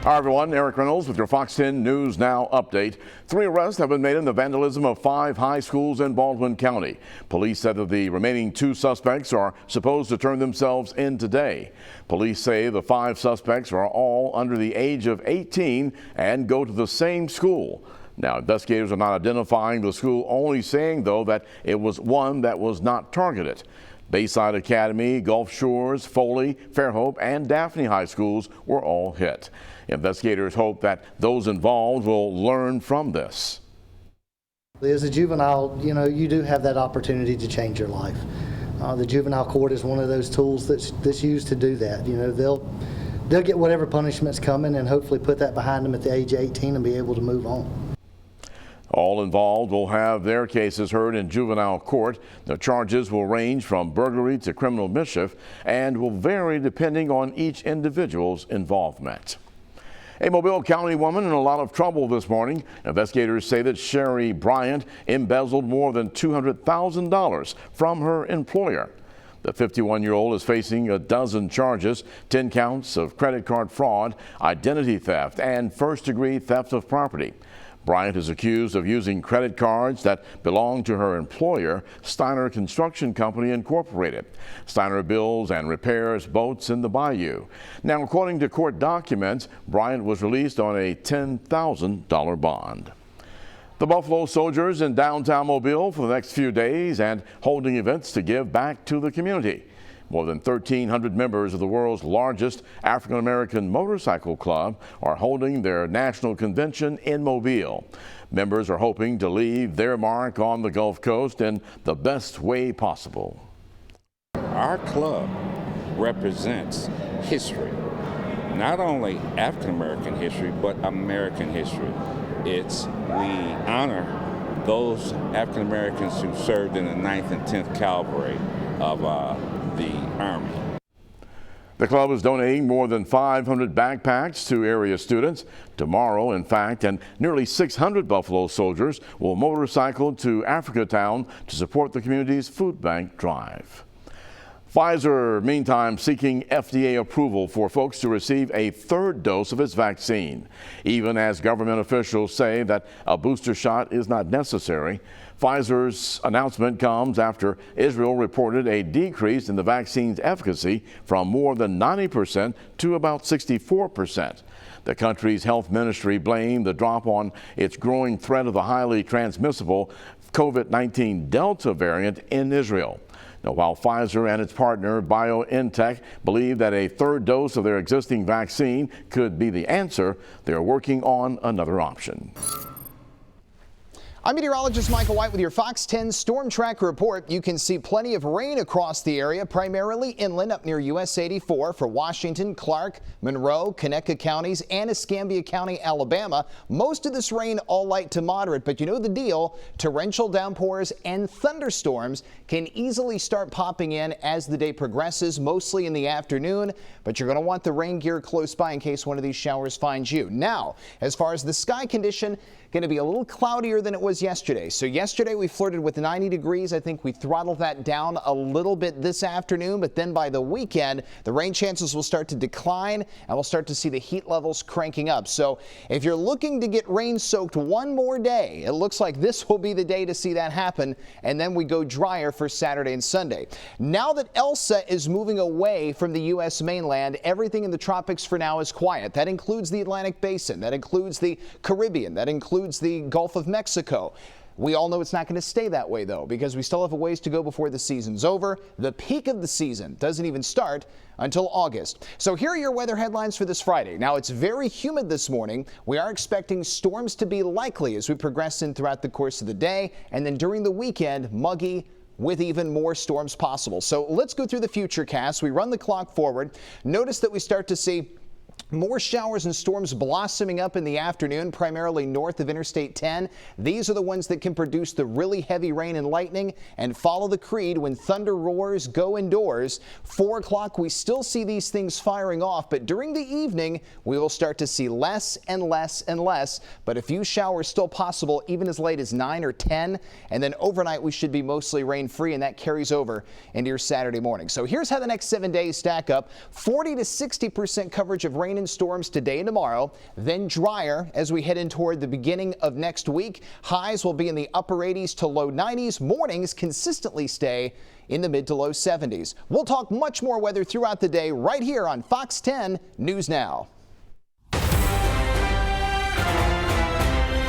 Hi everyone, Eric Reynolds with your Fox 10 News Now update. 3 arrests have been made in the vandalism of 5 high schools in Baldwin County. Police said that the remaining 2 suspects are supposed to turn themselves in today. Police say the 5 suspects are all under the age of 18 and go to the same school. Now, investigators are not identifying the school, only saying though that it was one that was not targeted. Bayside Academy, Gulf Shores, Foley, Fairhope, and Daphne High Schools were all hit. Investigators hope that those involved will learn from this. As a juvenile, you do have that opportunity to change your life. The juvenile court is one of those tools that's used to do that. They'll get whatever punishment's coming and hopefully put that behind them at the age of 18 and be able to move on. All involved will have their cases heard in juvenile court. The charges will range from burglary to criminal mischief and will vary depending on each individual's involvement. A Mobile County woman in a lot of trouble this morning. Investigators say that Sherry Bryant embezzled more than $200,000 from her employer. The 51-year-old is facing a dozen charges, 10 counts of credit card fraud, identity theft, and first-degree theft of property. Bryant is accused of using credit cards that belong to her employer, Steiner Construction Company Incorporated. Steiner builds and repairs boats in the bayou. Now, according to court documents, Bryant was released on a $10,000 bond. The Buffalo Soldiers in downtown Mobile for the next few days and holding events to give back to the community. More than 1,300 members of the world's largest African-American motorcycle club are holding their national convention in Mobile. Members are hoping to leave their mark on the Gulf Coast in the best way possible. Our club represents history, not only African-American history, but American history. We honor those African-Americans who served in the 9th and 10th Cavalry of the Army. The club is donating more than 500 backpacks to area students. Tomorrow, in fact, and nearly 600 Buffalo Soldiers will motorcycle to Africatown to support the community's food bank drive. Pfizer, meantime, seeking FDA approval for folks to receive a 3rd dose of its vaccine. Even as government officials say that a booster shot is not necessary, Pfizer's announcement comes after Israel reported a decrease in the vaccine's efficacy from more than 90% to about 64%. The country's health ministry blamed the drop on its growing threat of the highly transmissible COVID-19 Delta variant in Israel. Now, while Pfizer and its partner BioNTech believe that a 3rd dose of their existing vaccine could be the answer, they are working on another option. I'm meteorologist Michael White with your Fox 10 Storm Tracker report. You can see plenty of rain across the area, primarily inland up near US 84 for Washington, Clark, Monroe, Conecuh counties, and Escambia County, Alabama. Most of this rain all light to moderate, but you know the deal. Torrential downpours and thunderstorms can easily start popping in as the day progresses, mostly in the afternoon, but you're going to want the rain gear close by in case one of these showers finds you. Now, as far as the sky condition, going to be a little cloudier than it was yesterday. So yesterday we flirted with 90 degrees. I think we throttled that down a little bit this afternoon, but then by the weekend, the rain chances will start to decline and we'll start to see the heat levels cranking up. So if you're looking to get rain soaked one more day, it looks like this will be the day to see that happen. And then we go drier for Saturday and Sunday. Now that Elsa is moving away from the U.S. mainland, everything in the tropics for now is quiet. That includes the Atlantic Basin. That includes the Caribbean. That includes the Gulf of Mexico. We all know it's not going to stay that way, though, because we still have a ways to go before the season's over. The peak of the season doesn't even start until August. So here are your weather headlines for this Friday. Now, it's very humid this morning. We are expecting storms to be likely as we progress in throughout the course of the day, and then during the weekend, muggy with even more storms possible. So let's go through the future cast. We run the clock forward. Notice that we start to see more showers and storms blossoming up in the afternoon, primarily north of Interstate 10. These are the ones that can produce the really heavy rain and lightning and follow the creed when thunder roars, go indoors. 4 o'clock, we still see these things firing off, but during the evening, we will start to see less and less and less, but a few showers still possible even as late as 9 or 10, and then overnight we should be mostly rain-free, and that carries over into your Saturday morning. So here's how the next 7 days stack up. 40 to 60% coverage of rain rain and storms today and tomorrow, then drier as we head in toward the beginning of next week. Highs will be in the upper 80s to low 90s. Mornings consistently stay in the mid to low 70s. We'll talk much more weather throughout the day right here on Fox 10 News Now.